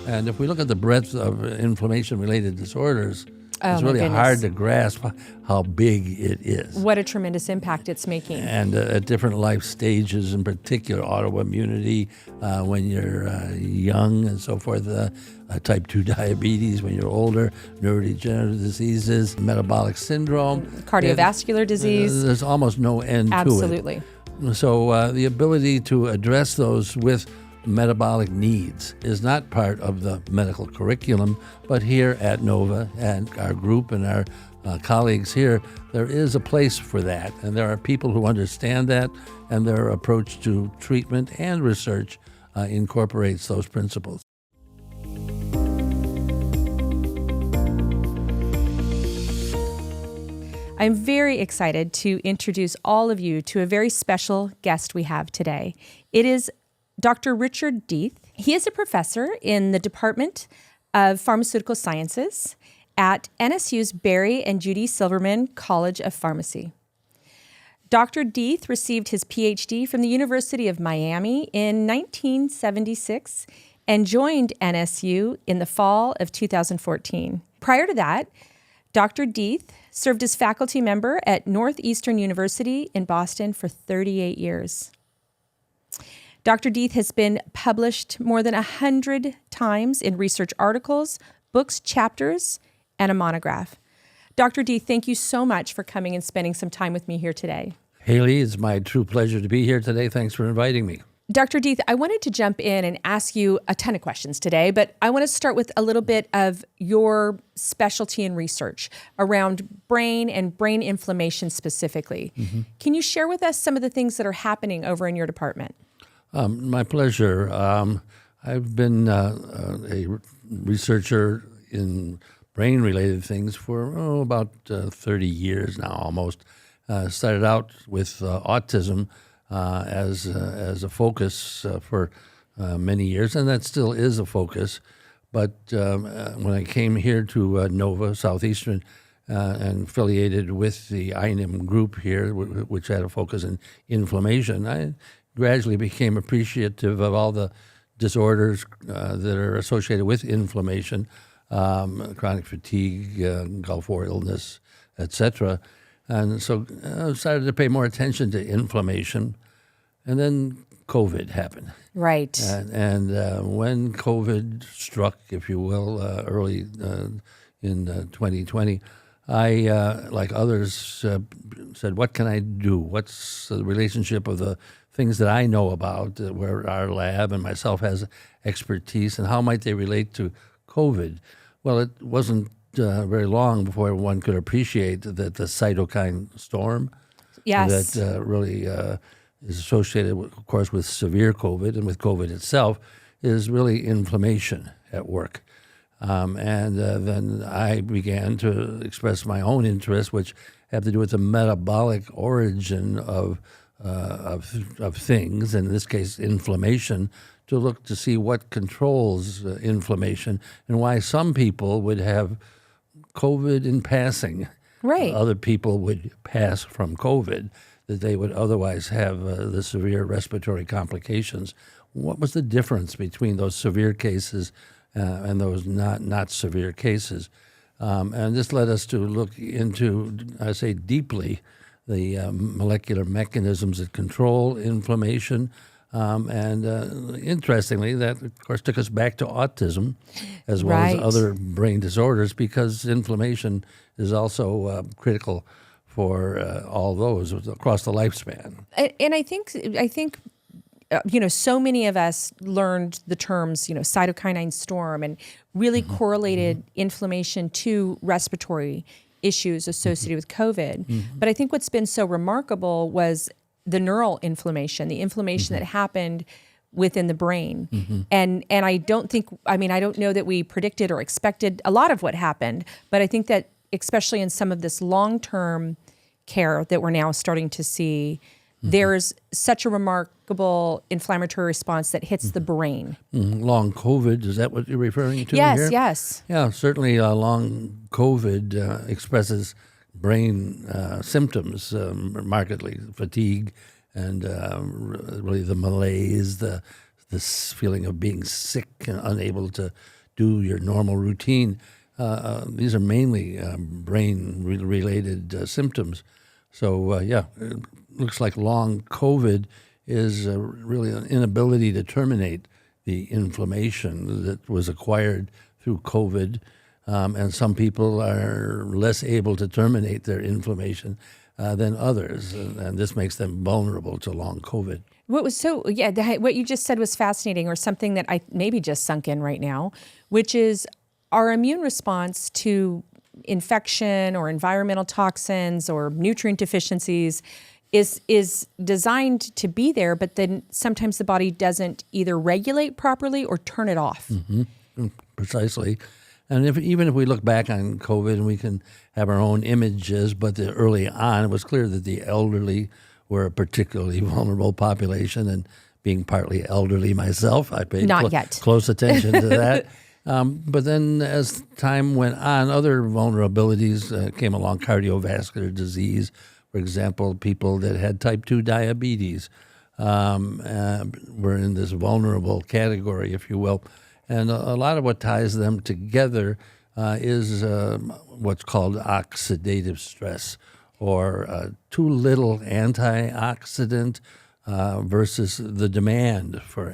And if we look at the breadth of inflammation-related disorders, it's my really goodness. hard to grasp how big it is. What a tremendous impact it's making. And at different life stages, in particular autoimmunity when you're young and so forth, type 2 diabetes when you're older, neurodegenerative diseases, metabolic syndrome. Cardiovascular disease. There's almost no end Absolutely. to it. So the ability to address those with metabolic needs is not part of the medical curriculum, but here at NOVA and our group and our colleagues here, there is a place for that. And there are people who understand that, and their approach to treatment and research incorporates those principles. I'm very excited to introduce all of you to a very special guest we have today. It is Dr. Richard Deth. He is a professor in the Department of Pharmaceutical Sciences at NSU's Barry and Judy Silverman College of Pharmacy. Dr. Deth received his PhD from the University of Miami in 1976 and joined NSU in the fall of 2014. Prior to that, Dr. Deth served as faculty member at Northeastern University in Boston for 38 years. Dr. Deth has been published more than 100 times in research articles, books, chapters, and a monograph. Dr. Deth, thank you so much for coming and spending some time with me here today. Haylie, it's my true pleasure to be here today. Thanks for inviting me. Dr. Deth, I wanted to jump in and ask you a ton of questions today, but I want to start with a little bit of your specialty in research around brain and brain inflammation specifically. Mm-hmm. Can you share with us some of the things that are happening over in your department? My pleasure. I've been a researcher in brain-related things for about 30 years now, almost. Started out with autism as a focus for many years, and that still is a focus. But when I came here to NOVA, Southeastern, and affiliated with the INIM group here, which had a focus in inflammation, I gradually became appreciative of all the disorders that are associated with inflammation, chronic fatigue, Gulf War illness, etc. And so I started to pay more attention to inflammation. And then COVID happened. Right. And when COVID struck, if you will, early in 2020, I, like others, said, what can I do? What's the relationship of the things that I know about, where our lab and myself has expertise, and how might they relate to COVID? Well, it wasn't very long before one could appreciate that the cytokine storm that really is associated, of course, with severe COVID and with COVID itself, is really inflammation at work. And then I began to express my own interest, which had to do with the metabolic origin of things, in this case inflammation, to look to see what controls inflammation and why some people would have COVID in passing. Right. Other people would pass from COVID, that they would otherwise have the severe respiratory complications. What was the difference between those severe cases and those not severe cases? And this led us to look into, I say deeply, the molecular mechanisms that control inflammation. And interestingly, that, of course, took us back to autism as well as other brain disorders, because inflammation is also critical for all those across the lifespan. And I think so many of us learned the terms, cytokine storm, and really correlated inflammation to respiratory issues associated with COVID. Mm-hmm. But I think what's been so remarkable was the neural inflammation, the inflammation that happened within the brain. Mm-hmm. And I don't know that we predicted or expected a lot of what happened, but I think that especially in some of this long-term care that we're now starting to see, there's such a remarkable inflammatory response that hits the brain. Long COVID, is that what you're referring to here? Yes. Yeah, certainly long COVID expresses brain symptoms markedly, fatigue and really the malaise, the this feeling of being sick and unable to do your normal routine. These are mainly brain-related symptoms. So, it looks like long COVID is really an inability to terminate the inflammation that was acquired through COVID. And some people are less able to terminate their inflammation than others. And this makes them vulnerable to long COVID. What you just said was fascinating, or something that I maybe just sunk in right now, which is our immune response to infection or environmental toxins or nutrient deficiencies is designed to be there, but then sometimes the body doesn't either regulate properly or turn it off. Mm-hmm. Precisely. And even if we look back on COVID, and we can have our own images, but early on it was clear that the elderly were a particularly vulnerable population, and being partly elderly myself, I paid close attention to that. But then as time went on, other vulnerabilities came along, cardiovascular disease, for example, people that had type 2 diabetes were in this vulnerable category, if you will. And a lot of what ties them together is what's called oxidative stress, or too little antioxidant versus the demand for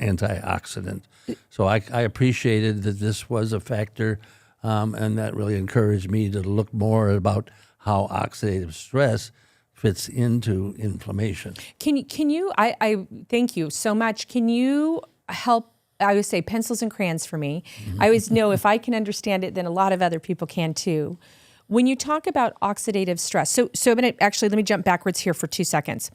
antioxidant. So I appreciated that this was a factor, and that really encouraged me to look more about how oxidative stress fits into inflammation. Can you? I thank you so much. Can you help? I always say pencils and crayons for me. Mm-hmm. I always know if I can understand it, then a lot of other people can too. When you talk about oxidative stress, so I'm gonna let me jump backwards here for 2 seconds.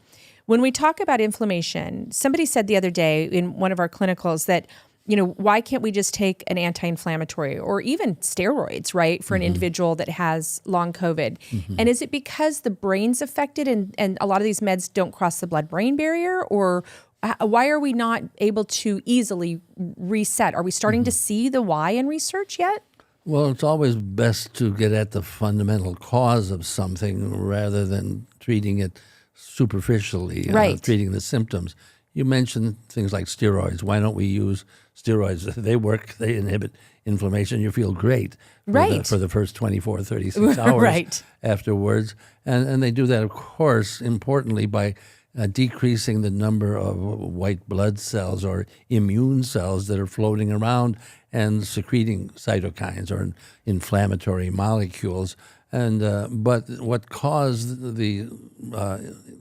When we talk about inflammation, somebody said the other day in one of our clinicals that, why can't we just take an anti-inflammatory or even steroids, right, for an individual that has long COVID? Mm-hmm. And is it because the brain's affected and a lot of these meds don't cross the blood-brain barrier? Or why are we not able to easily reset? Are we starting to see the why in research yet? Well, it's always best to get at the fundamental cause of something rather than treating it superficially, treating the symptoms. You mentioned things like steroids. Why don't we use steroids? They work, they inhibit inflammation. You feel great for the first 24, 36 hours afterwards. And they do that, of course, importantly, by decreasing the number of white blood cells or immune cells that are floating around and secreting cytokines or inflammatory molecules. And but what caused the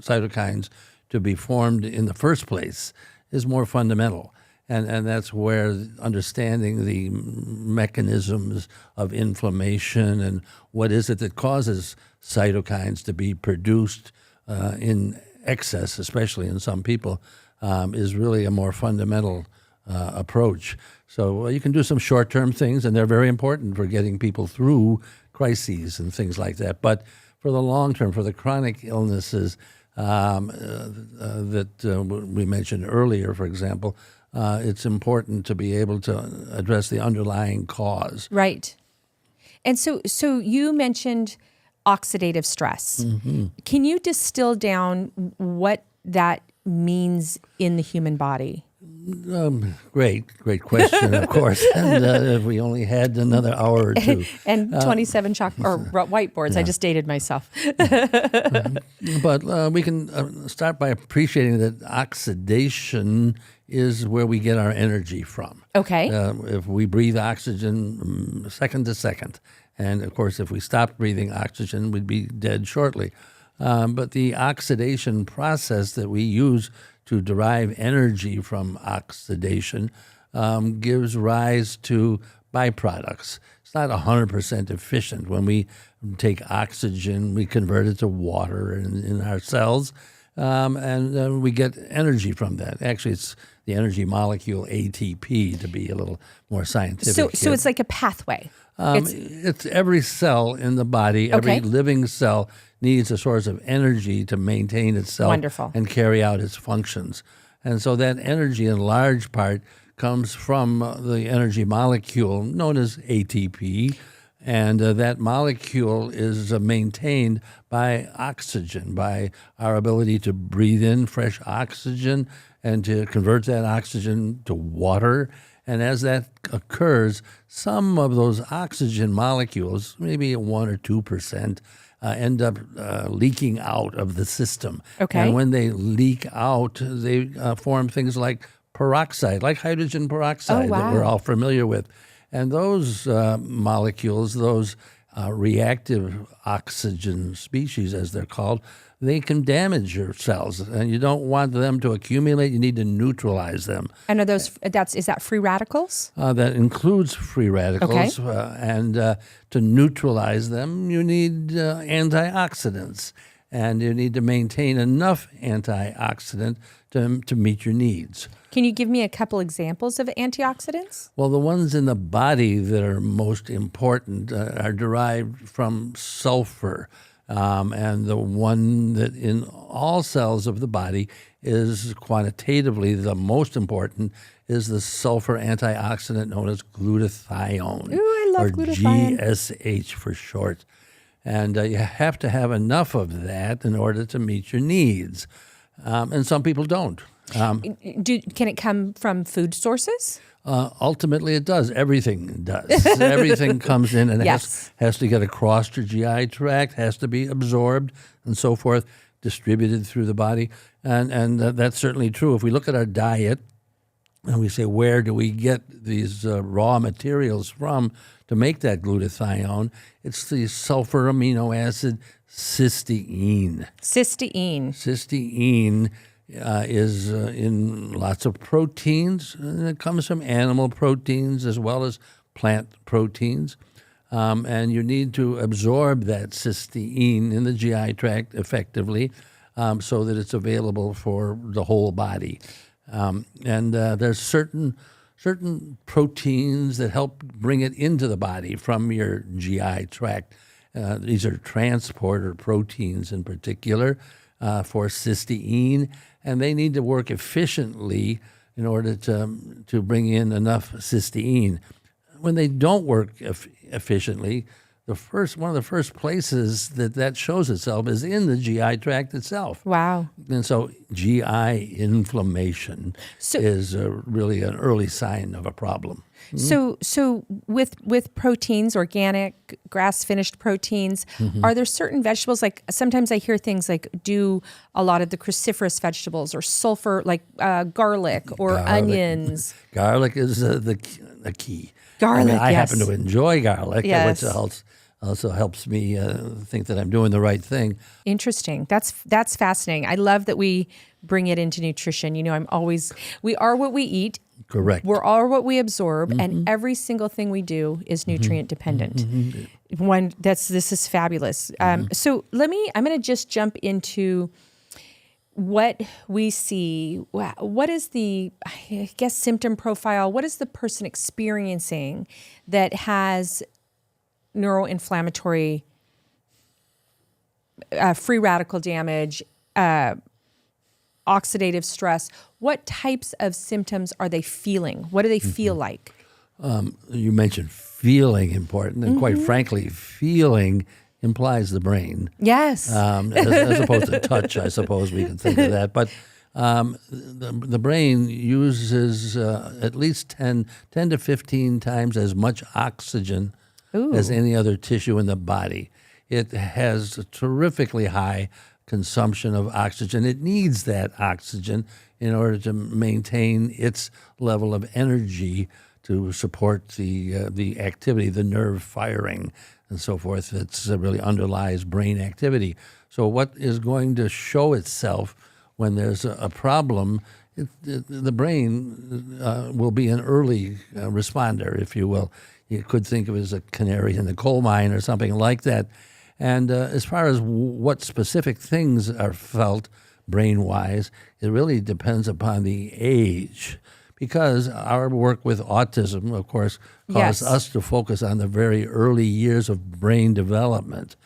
cytokines to be formed in the first place is more fundamental. And that's where understanding the mechanisms of inflammation and what is it that causes cytokines to be produced in excess, especially in some people, is really a more fundamental approach. So you can do some short-term things, and they're very important for getting people through crises and things like that. But for the long term, for the chronic illnesses that we mentioned earlier, for example, it's important to be able to address the underlying cause. Right. And so you mentioned oxidative stress. Mm-hmm. Can you distill down what that means in the human body? Great question, of course. And if we only had another hour or two. And 27 whiteboards. Yeah. I just dated myself. But we can start by appreciating that oxidation is where we get our energy from. Okay. If we breathe oxygen second to second, and of course, if we stopped breathing oxygen, we'd be dead shortly. But the oxidation process that we use to derive energy from oxidation gives rise to byproducts. It's not 100% efficient. When we take oxygen, we convert it to water in our cells, and we get energy from that. Actually, it's the energy molecule ATP, to be a little more scientific. So it's like a pathway. It's every cell in the body, every living cell needs a source of energy to maintain itself and carry out its functions. And so that energy in large part comes from the energy molecule known as ATP, and that molecule is maintained by oxygen, by our ability to breathe in fresh oxygen and to convert that oxygen to water. And as that occurs, some of those oxygen molecules, maybe 1 or 2%, end up leaking out of the system. Okay. And when they leak out, they form things like peroxide, like hydrogen peroxide that we're all familiar with. And those molecules, those reactive oxygen species, as they're called, they can damage your cells, and you don't want them to accumulate. You need to neutralize them. And are those is that free radicals? That includes free radicals, and to neutralize them, you need antioxidants, and you need to maintain enough antioxidant to meet your needs. Can you give me a couple examples of antioxidants? Well, the ones in the body that are most important are derived from sulfur. And the one that in all cells of the body is quantitatively the most important is the sulfur antioxidant known as glutathione. Ooh, I love glutathione. GSH for short. And you have to have enough of that in order to meet your needs. And some people don't. Can it come from food sources? Ultimately, it does. Everything does. Everything comes in and has to get across your GI tract, has to be absorbed and so forth, distributed through the body. And that's certainly true. If we look at our diet and we say, where do we get these raw materials from to make that glutathione? It's the sulfur amino acid cysteine. Cysteine is in lots of proteins, and it comes from animal proteins as well as plant proteins. And you need to absorb that cysteine in the GI tract effectively so that it's available for the whole body. And there's certain proteins that help bring it into the body from your GI tract. These are transporter proteins in particular for cysteine, and they need to work efficiently in order to bring in enough cysteine. When they don't work efficiently, one of the first places that shows itself is in the GI tract itself. Wow. And so GI inflammation is really an early sign of a problem. So with proteins, organic, grass-finished proteins, are there certain vegetables, like sometimes I hear things like do a lot of the cruciferous vegetables or sulfur, like garlic or onions? Garlic is the key. Garlic, I happen to enjoy garlic, Yes. which also helps me think that I'm doing the right thing. Interesting. That's fascinating. I love that we bring it into nutrition. You know, we are what we eat. Correct. We're all what we absorb, and every single thing we do is nutrient dependent. This is fabulous. So I'm going to just jump into what we see. What is the, I guess, symptom profile? What is the person experiencing that has neuroinflammatory, free radical damage, oxidative stress? What types of symptoms are they feeling? What do they feel like? You mentioned feeling important, and quite frankly, feeling implies the brain. Yes. As opposed to touch, I suppose we can think of that. But the brain uses at least 10 to 15 times as much oxygen as any other tissue in the body. It has a terrifically high consumption of oxygen. It needs that oxygen in order to maintain its level of energy to support the activity, the nerve firing and so forth that really underlies brain activity. So what is going to show itself when there's a problem, the brain will be an early responder, if you will. You could think of it as a canary in the coal mine or something like that. And as far as what specific things are felt brain-wise, it really depends upon the age. Because our work with autism, of course, caused us to focus on the very early years of brain development.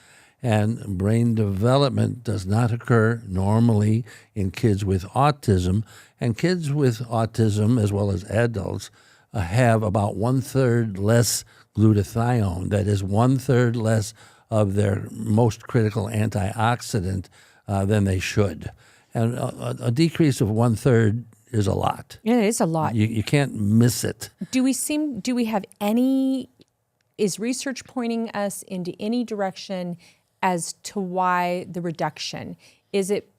And brain development does not occur normally in kids with autism. And kids with autism, as well as adults, have about 1/3 less glutathione. That is 1/3 less of their most critical antioxidant than they should. And a decrease of 1/3 is a lot. Yeah, it is a lot. You can't miss it. Is research pointing us into any direction as to why the reduction? Is it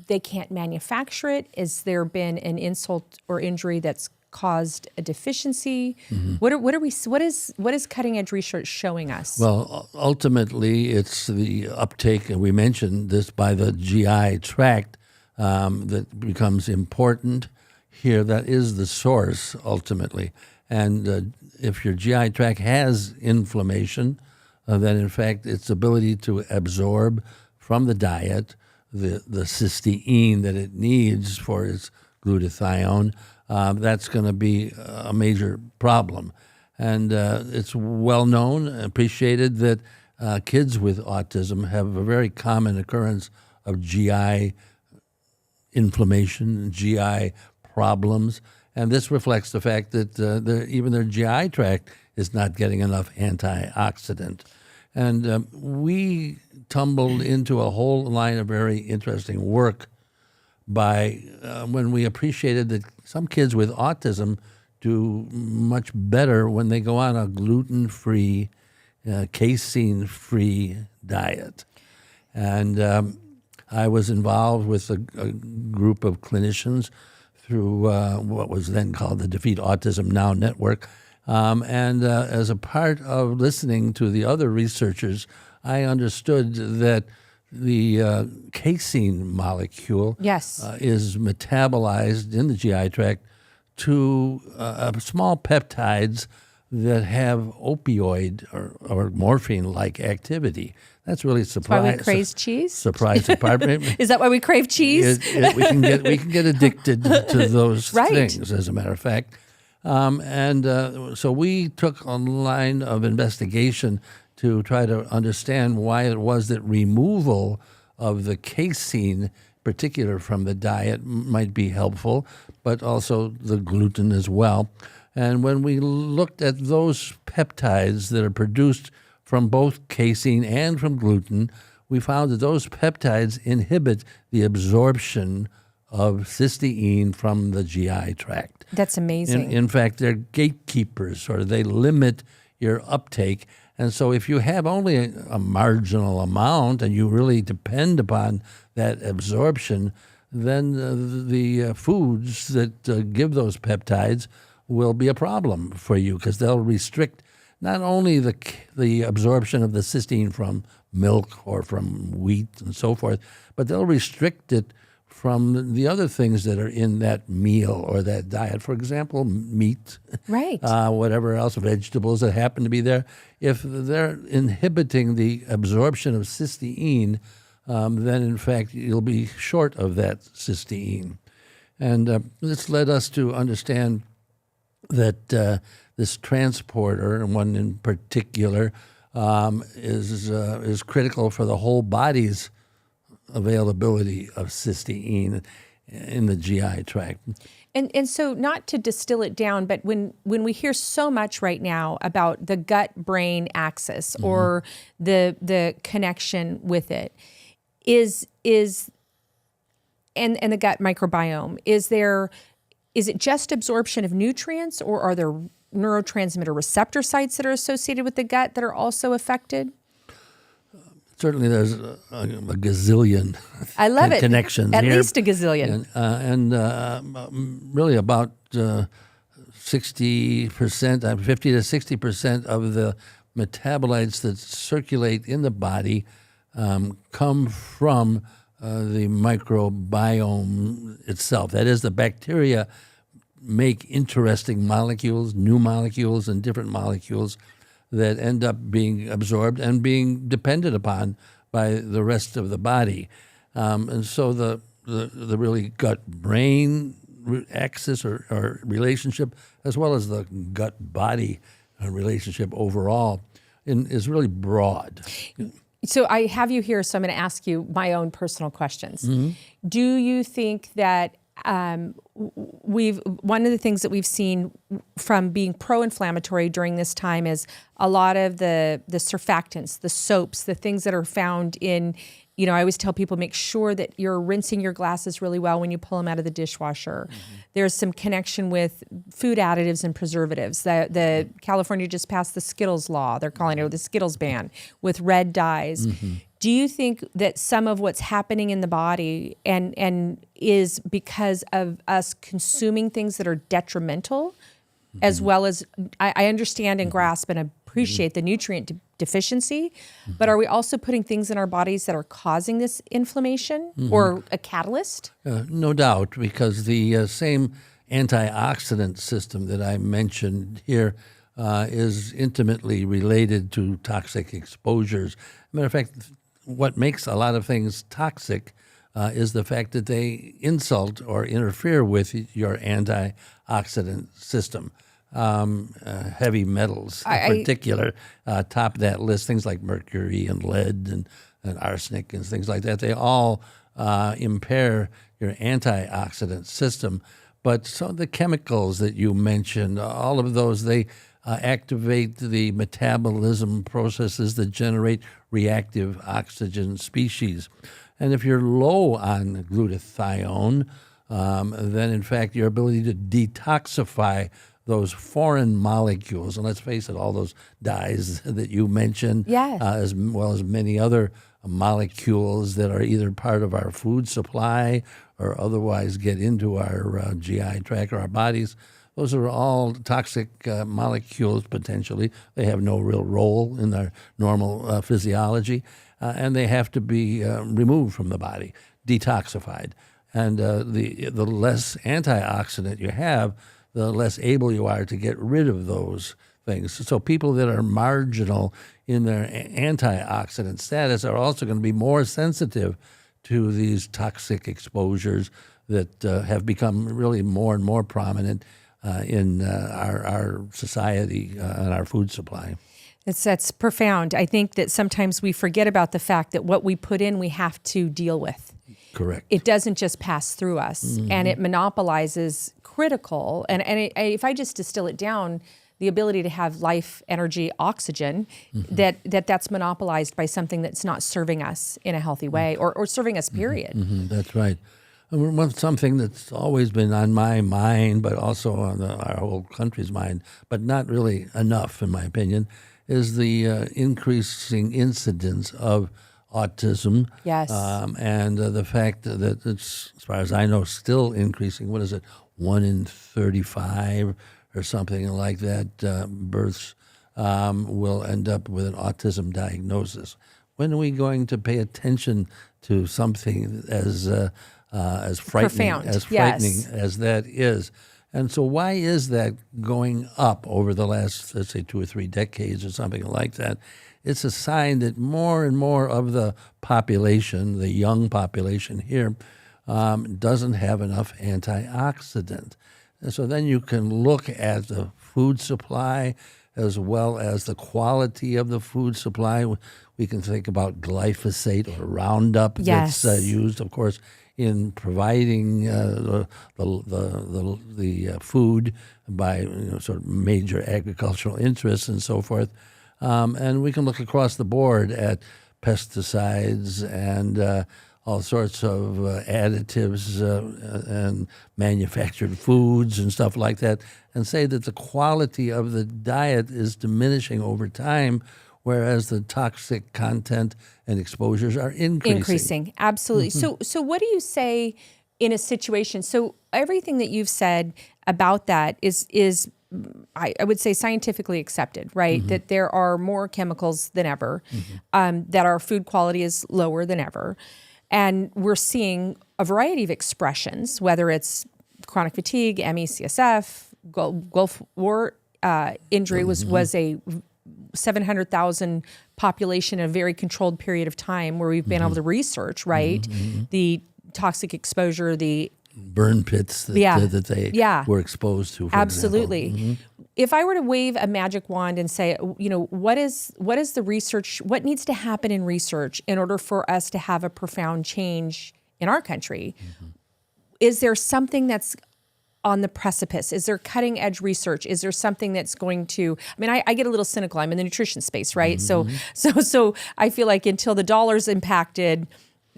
they can't manufacture it? Is there been an insult or injury that's caused a deficiency? What is cutting edge research showing us? Well, ultimately, it's the uptake, and we mentioned this, by the GI tract that becomes important here. That is the source, ultimately. And if your GI tract has inflammation, then in fact its ability to absorb from the diet the cysteine that it needs for its glutathione, that's going to be a major problem. And it's well known, appreciated, that kids with autism have a very common occurrence of GI inflammation, GI problems. And this reflects the fact that even their GI tract is not getting enough antioxidant. And we tumbled into a whole line of very interesting work by when we appreciated that some kids with autism do much better when they go on a gluten-free, casein-free diet. And I was involved with a group of clinicians through what was then called the Defeat Autism Now Network. And as a part of listening to the other researchers, I understood that the casein molecule is metabolized in the GI tract to small peptides that have opioid or morphine-like activity. That's really surprising. Why we crave cheese? Surprise apartment. Is that why we crave cheese? We can get addicted to those things, as a matter of fact. So we took a line of investigation to try to understand why it was that removal of the casein, particular from the diet, might be helpful, but also the gluten as well. And when we looked at those peptides that are produced from both casein and from gluten, we found that those peptides inhibit the absorption of cysteine from the GI tract. That's amazing. In fact, they're gatekeepers, or they limit your uptake. And so if you have only a marginal amount and you really depend upon that absorption, then the foods that give those peptides will be a problem for you, because they'll restrict not only the absorption of the cysteine from milk or from wheat and so forth, but they'll restrict it from the other things that are in that meal or that diet. For example, meat, whatever else, vegetables that happen to be there. If they're inhibiting the absorption of cysteine, then in fact you'll be short of that cysteine. And this led us to understand that this transporter, and one in particular, is critical for the whole body's availability of cysteine in the GI tract. And so, not to distill it down, but when we hear so much right now about the gut-brain axis or the connection with it, is and the gut microbiome, is it just absorption of nutrients, or are there neurotransmitter receptor sites that are associated with the gut that are also affected? Certainly there's a gazillion connections At here. least a gazillion. And really about 60%, 50 to 60% of the metabolites that circulate in the body come from the microbiome itself. That is, the bacteria make interesting molecules, new molecules, and different molecules that end up being absorbed and being depended upon by the rest of the body. And so the really gut-brain axis or relationship, as well as the gut-body relationship overall, is really broad. So I have you here, so I'm going to ask you my own personal questions. Do you think that one of the things that we've seen from being pro-inflammatory during this time is a lot of the surfactants, the soaps, the things that are found in I always tell people, make sure that you're rinsing your glasses really well when you pull them out of the dishwasher. There's some connection with food additives and preservatives. The California just passed the Skittles law. They're calling it the Skittles ban with red dyes. Do you think that some of what's happening in the body and is because of us consuming things that are detrimental, as well as I understand and grasp and appreciate the nutrient deficiency, but are we also putting things in our bodies that are causing this inflammation or a catalyst? No doubt, because the same antioxidant system that I mentioned here is intimately related to toxic exposures. Matter of fact, what makes a lot of things toxic is the fact that they insult or interfere with your antioxidant system. Heavy metals in particular top that list, things like mercury and lead and arsenic and things like that. They all impair your antioxidant system. But some of the chemicals that you mentioned, all of those, they activate the metabolism processes that generate reactive oxygen species. And if you're low on glutathione, then in fact your ability to detoxify those foreign molecules, and let's face it, all those dyes that you mentioned, as well as many other molecules that are either part of our food supply or otherwise get into our GI tract or our bodies, those are all toxic molecules potentially. They have no real role in our normal physiology, and they have to be removed from the body, detoxified. And the less antioxidant you have, the less able you are to get rid of those things. So people that are marginal in their antioxidant status are also going to be more sensitive to these toxic exposures that have become really more and more prominent in our society and our food supply. That's profound. I think that sometimes we forget about the fact that what we put in, we have to deal with. Correct. It doesn't just pass through us, and it monopolizes critical. And if I just distill it down, the ability to have life, energy, oxygen, that's monopolized by something that's not serving us in a healthy way or serving us, period. That's right. Something that's always been on my mind, but also on our whole country's mind, but not really enough, in my opinion, is the increasing incidence of autism. Yes. And the fact that it's, as far as I know, still increasing. What is it, 1 in 35 or something like that births will end up with an autism diagnosis. When are we going to pay attention to something as frightening, profound, as that is? And so why is that going up over the last, let's say, 2 or 3 decades or something like that? It's a sign that more and more of the population, the young population here, doesn't have enough antioxidant. And so then you can look at the food supply as well as the quality of the food supply. We can think about glyphosate or Roundup that's used, of course, in providing the food by sort of major agricultural interests and so forth. And we can look across the board at pesticides and all sorts of additives and manufactured foods and stuff like that, and say that the quality of the diet is diminishing over time, whereas the toxic content and exposures are increasing. Absolutely. So what do you say in a situation? So everything that you've said about that is I would say scientifically accepted, right? That there are more chemicals than ever, that our food quality is lower than ever. And we're seeing a variety of expressions, whether it's chronic fatigue, MECSF, Gulf War injury was a 700,000 population in a very controlled period of time where we've been able to research, right? The toxic exposure, the burn pits that they were exposed to, for absolutely. example. If I were to wave a magic wand and say, what is the research, what needs to happen in research in order for us to have a profound change in our country? Is there something that's on the precipice? Is there cutting edge research? Is there something that's going to, I get a little cynical. I'm in the nutrition space, right? So I feel like until the dollar's impacted,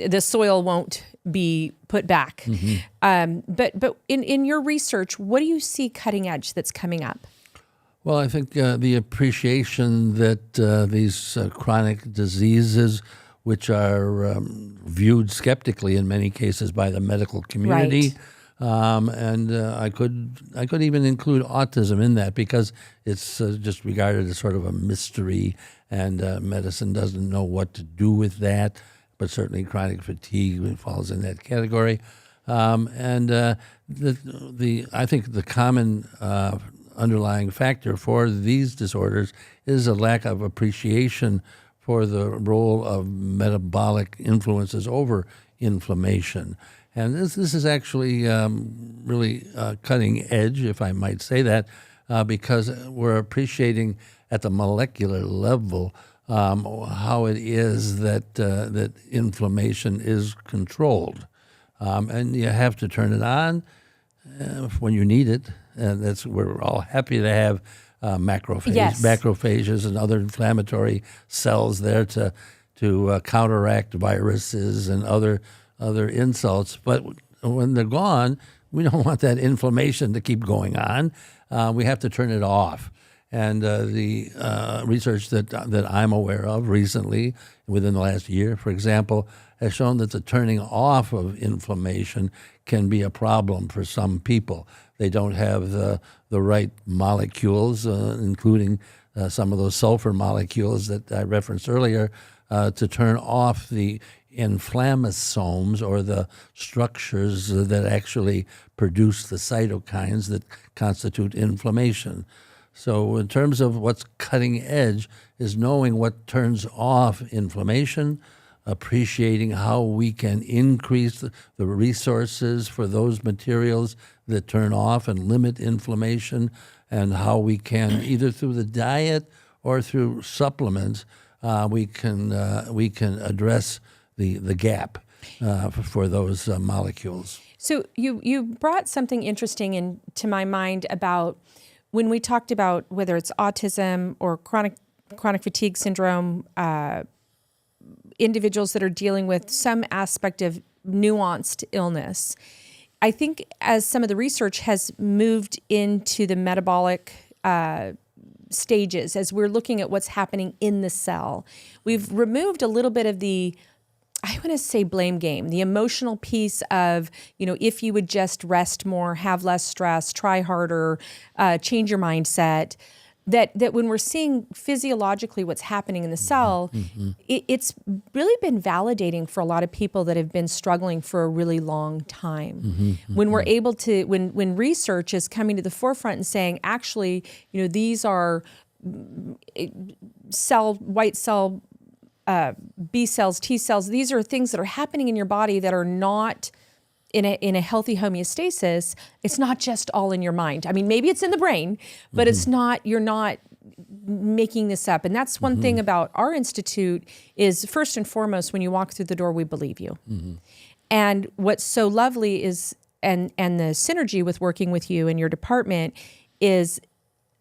the soil won't be put back. But in your research, what do you see cutting edge that's coming up? Well, I think the appreciation that these chronic diseases, which are viewed skeptically in many cases by the medical community, and I could even include autism in that, because it's just regarded as sort of a mystery, and medicine doesn't know what to do with that. But certainly chronic fatigue falls in that category, and I think the common underlying factor for these disorders is a lack of appreciation for the role of metabolic influences over inflammation. And this is actually really cutting edge, if I might say that, because we're appreciating at the molecular level how it is that inflammation is controlled. And you have to turn it on when you need it. And we're all happy to have macrophages and other inflammatory cells there to counteract viruses and other insults. But when they're gone, we don't want that inflammation to keep going on. We have to turn it off. And the research that I'm aware of recently, within the last year, for example, has shown that the turning off of inflammation can be a problem for some people. They don't have the right molecules, including some of those sulfur molecules that I referenced earlier, to turn off the inflammasomes, or the structures that actually produce the cytokines that constitute inflammation. So in terms of what's cutting edge is knowing what turns off inflammation, appreciating how we can increase the resources for those materials that turn off and limit inflammation, and how we can, either through the diet or through supplements, we can address the gap for those molecules. So you brought something interesting into my mind about when we talked about whether it's autism or chronic fatigue syndrome, individuals that are dealing with some aspect of nuanced illness. I think as some of the research has moved into the metabolic stages, as we're looking at what's happening in the cell, we've removed a little bit of the, I want to say, blame game, the emotional piece of, if you would just rest more, have less stress, try harder, change your mindset, that when we're seeing physiologically what's happening in the cell, it's really been validating for a lot of people that have been struggling for a really long time. When we're able to, when research is coming to the forefront and saying, actually, these are white cell, B cells, T cells, these are things that are happening in your body that are not in a healthy homeostasis. It's not just all in your mind. I mean, maybe it's in the brain, but it's not, you're not making this up. And that's one thing about our institute is, first and foremost, when you walk through the door, we believe you. And what's so lovely is, and the synergy with working with you and your department is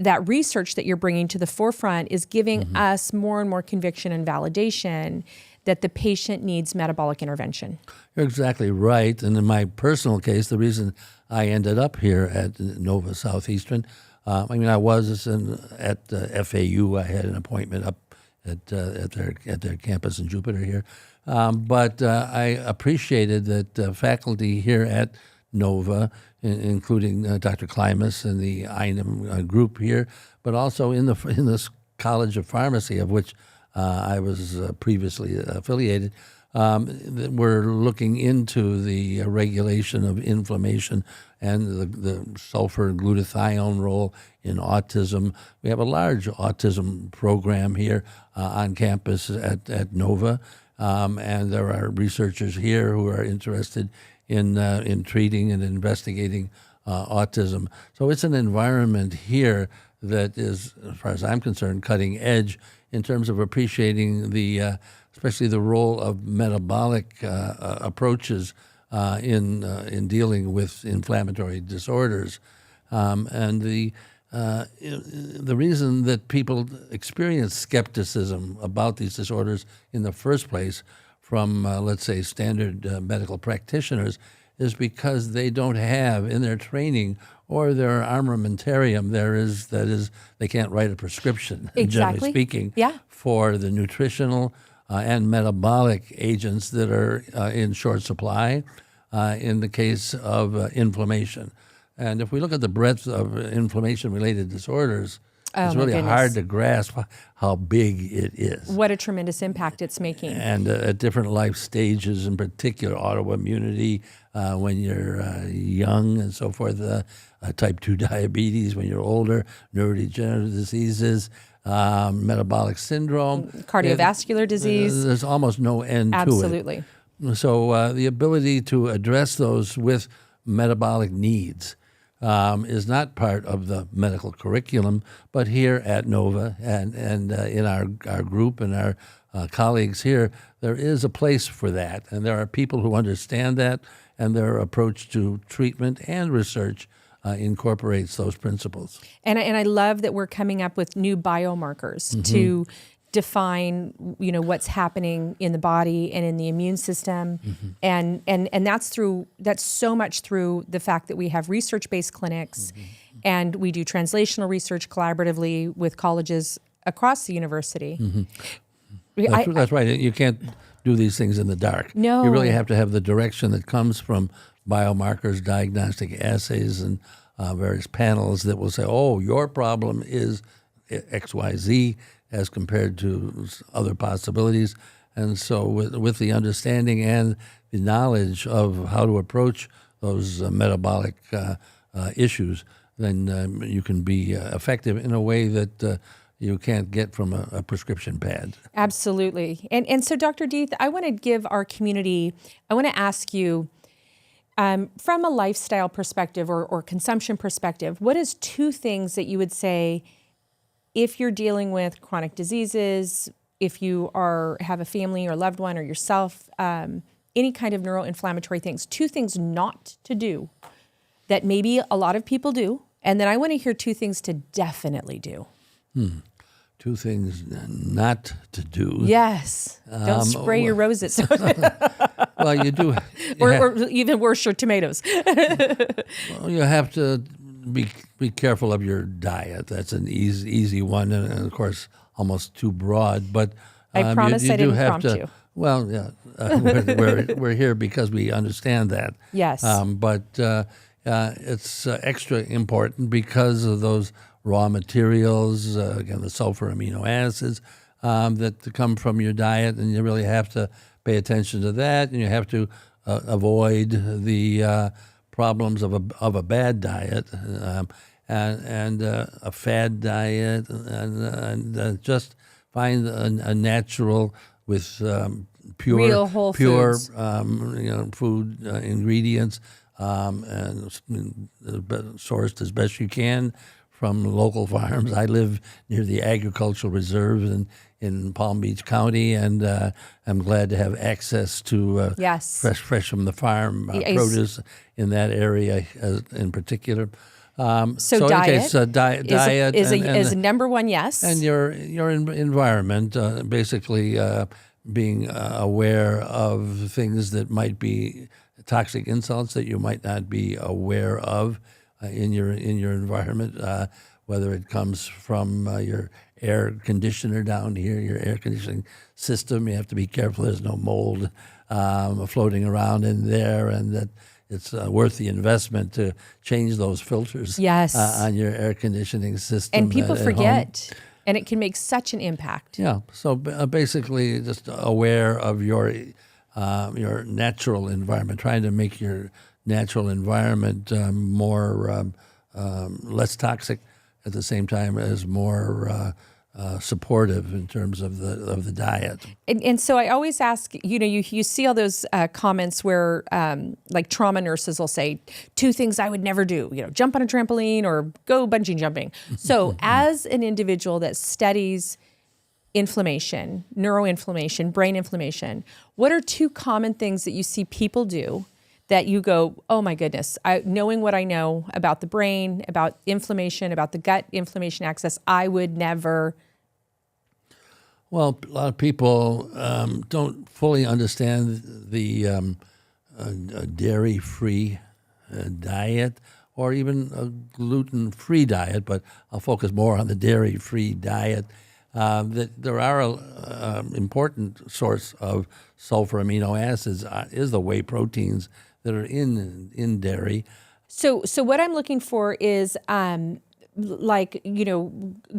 that research that you're bringing to the forefront is giving us more and more conviction and validation that the patient needs metabolic intervention. You're exactly right. And in my personal case, the reason I ended up here at Nova Southeastern, I was at FAU. I had an appointment up at their campus in Jupiter here. But I appreciated that faculty here at Nova, including Dr. Klimas and the INM group here, but also in this College of Pharmacy, of which I was previously affiliated, we're looking into the regulation of inflammation and the sulfur glutathione role in autism. We have a large autism program here on campus at Nova, and there are researchers here who are interested in treating and investigating autism. So it's an environment here that is, as far as I'm concerned, cutting edge in terms of appreciating especially the role of metabolic approaches in dealing with inflammatory disorders, and the reason that people experience skepticism about these disorders in the first place, from, let's say, standard medical practitioners is because they don't have in their training or their armamentarium, they can't write a prescription, Exactly. generally speaking, Yeah. for the nutritional and metabolic agents that are in short supply in the case of inflammation. And if we look at the breadth of inflammation-related disorders, it's my really goodness. hard to grasp how big it is. What a tremendous impact it's making. And at different life stages, in particular autoimmunity when you're young and so forth, type 2 diabetes when you're older, neurodegenerative diseases, metabolic syndrome. Cardiovascular disease. There's almost no end Absolutely. to it. So the ability to address those with metabolic needs is not part of the medical curriculum, but here at NOVA and in our group and our colleagues here, there is a place for that. And there are people who understand that, and their approach to treatment and research incorporates those principles. And I love that we're coming up with new biomarkers to define, what's happening in the body and in the immune system. And that's so much through the fact that we have research-based clinics and we do translational research collaboratively with colleges across the university. That's right. You can't do these things in the dark. No. You really have to have the direction that comes from biomarkers, diagnostic assays, and various panels that will say, oh, your problem is XYZ as compared to other possibilities. And so with the understanding and the knowledge of how to approach those metabolic issues, then you can be effective in a way that you can't get from a prescription pad. Absolutely. And so, Dr. Deth, I want to give our community, I want to ask you, from a lifestyle perspective or consumption perspective, what is 2 things that you would say if you're dealing with chronic diseases, if you have a family or loved one or yourself, any kind of neuroinflammatory things, 2 things not to do that maybe a lot of people do, and then I want to hear 2 things to definitely do. 2 things not to do. Yes. Don't spray your roses. Well, you do. or even worse, your tomatoes. Well, you have to be careful of your diet. That's an easy one, and of course, almost too broad. But I promise I didn't prompt to. you. Well, yeah, we're here because we understand that. Yes. But it's extra important because of those raw materials, again, the sulfur amino acids that come from your diet, and you really have to pay attention to that, and you have to avoid the problems of a bad diet and a fad diet, and just find a natural with pure Real whole foods. food ingredients and sourced as best you can from local farms. I live near the agricultural reserve in Palm Beach County, and I'm glad to have access to Yes. fresh from the farm produce in that area in particular. So in diet, case, diet is a number one yes. and your environment, basically being aware of things that might be toxic insults that you might not be aware of in your environment, whether it comes from your air conditioner down here, your air conditioning system. You have to be careful there's no mold floating around in there, and that it's worth the investment to change those filters Yes. On your air conditioning system. And people at forget, home. and it can make such an impact. Yeah, so basically just aware of your natural environment, trying to make your natural environment more less toxic at the same time as more supportive in terms of the diet. And so I always ask, you see all those comments where like trauma nurses will say 2 things I would never do, jump on a trampoline or go bungee jumping. So as an individual that studies inflammation, neuroinflammation, brain inflammation, what are 2 common things that you see people do that you go, oh my goodness, knowing what I know about the brain, about inflammation, about the gut inflammation axis, I would never. Well, a lot of people don't fully understand the dairy-free diet or even a gluten-free diet, but I'll focus more on the dairy-free diet. That there are an important source of sulfur amino acids is the whey proteins that are in dairy. So what I'm looking for is like,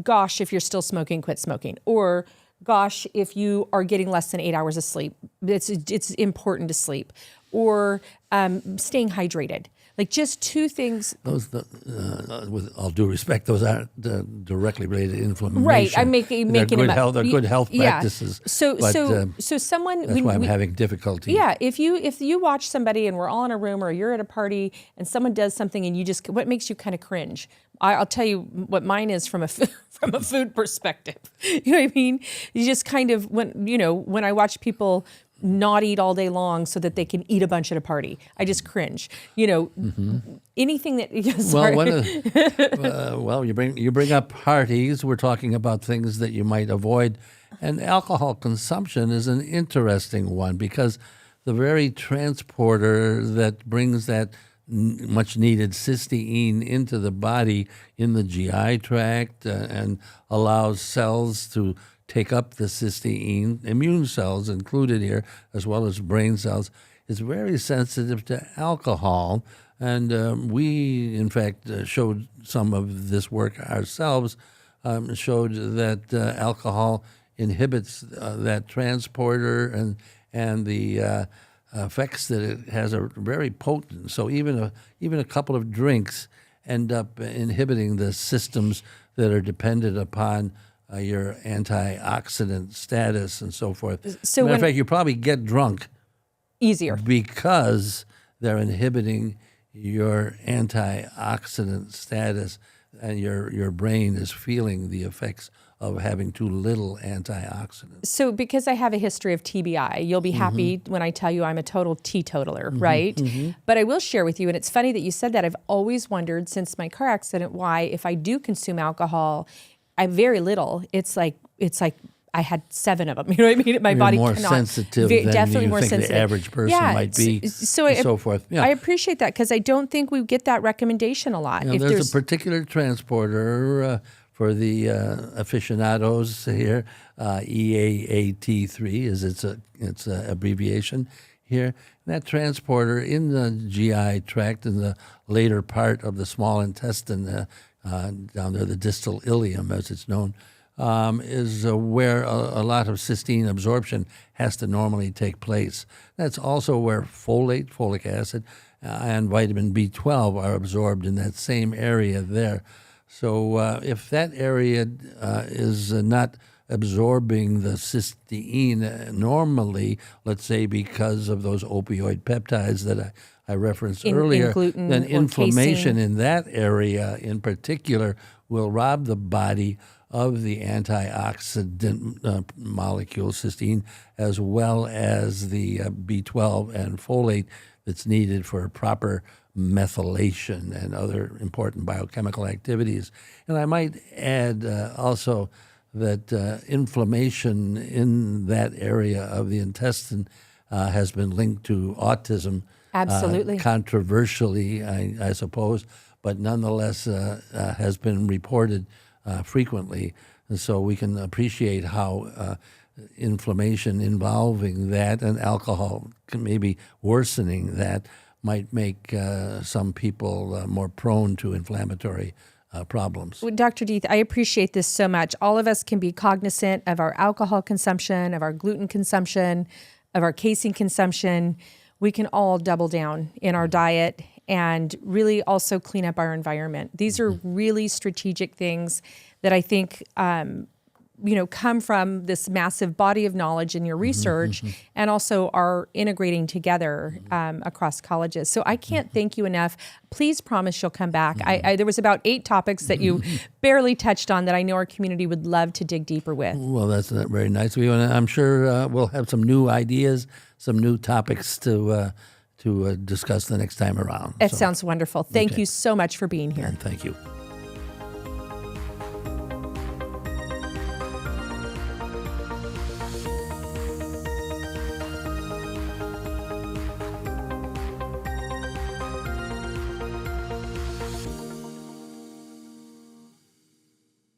gosh, if you're still smoking, quit smoking. Or gosh, if you are getting less than 8 hours of sleep, it's important to sleep. Or staying hydrated. Like just two things. Those, with all due respect, those aren't directly related to inflammation. Right, I'm making them up. They're good health practices. So someone. That's why I'm having difficulty. Yeah, if you watch somebody and we're all in a room or you're at a party and someone does something and what makes you kind of cringe? I'll tell you what mine is from a food perspective. You know what I mean? You just kind of when I watch people not eat all day long so that they can eat a bunch at a party. I just cringe. Anything that. Well, you bring up parties. We're talking about things that you might avoid, and alcohol consumption is an interesting one because the very transporter that brings that much needed cysteine into the body in the GI tract and allows cells to take up the cysteine, immune cells included here, as well as brain cells, is very sensitive to alcohol. And we, in fact, showed some of this work ourselves, showed that alcohol inhibits that transporter and the effects that it has are very potent. So even a couple of drinks end up inhibiting the systems that are dependent upon your antioxidant status and so forth. So matter of fact, you probably get drunk easier because they're inhibiting your antioxidant status, and your brain is feeling the effects of having too little antioxidants. So because I have a history of TBI, you'll be happy when I tell you I'm a total teetotaler, right? But I will share with you, and it's funny that you said that. I've always wondered since my car accident why, if I do consume alcohol, I'm very little. It's like I had 7 of them. You know what I mean? My body more cannot. sensitive than definitely you more think sensitive. the average person might be, so forth. Yeah. I appreciate that because I don't think we get that recommendation a lot. If there's a particular transporter for the aficionados here. EAAT3 is its abbreviation here. That transporter in the GI tract, in the later part of the small intestine, down there, the distal ileum, as it's known, is where a lot of cysteine absorption has to normally take place. That's also where folate, folic acid, and vitamin B12 are absorbed in that same area there. So if that area is not absorbing the cysteine normally, let's say because of those opioid peptides that I referenced earlier, then inflammation in that area in particular will rob the body of the antioxidant molecule cysteine, as well as the B12 and folate that's needed for proper methylation and other important biochemical activities. And I might add also that inflammation in that area of the intestine has been linked to autism. Absolutely. Controversially, I suppose, but nonetheless has been reported frequently. And so we can appreciate how inflammation involving that and alcohol maybe worsening that might make some people more prone to inflammatory problems. Well, Dr. Deth, I appreciate this so much. All of us can be cognizant of our alcohol consumption, of our gluten consumption, of our casein consumption. We can all double down in our diet and really also clean up our environment. These are really strategic things that I think come from this massive body of knowledge in your research and also are integrating together across colleges. So I can't thank you enough. Please promise you'll come back. There was about 8 topics that you barely touched on that I know our community would love to dig deeper with. Well, that's very nice of you. And I'm sure we'll have some new ideas, some new topics to discuss the next time around. It sounds wonderful. Thank you so much for being here. And thank you.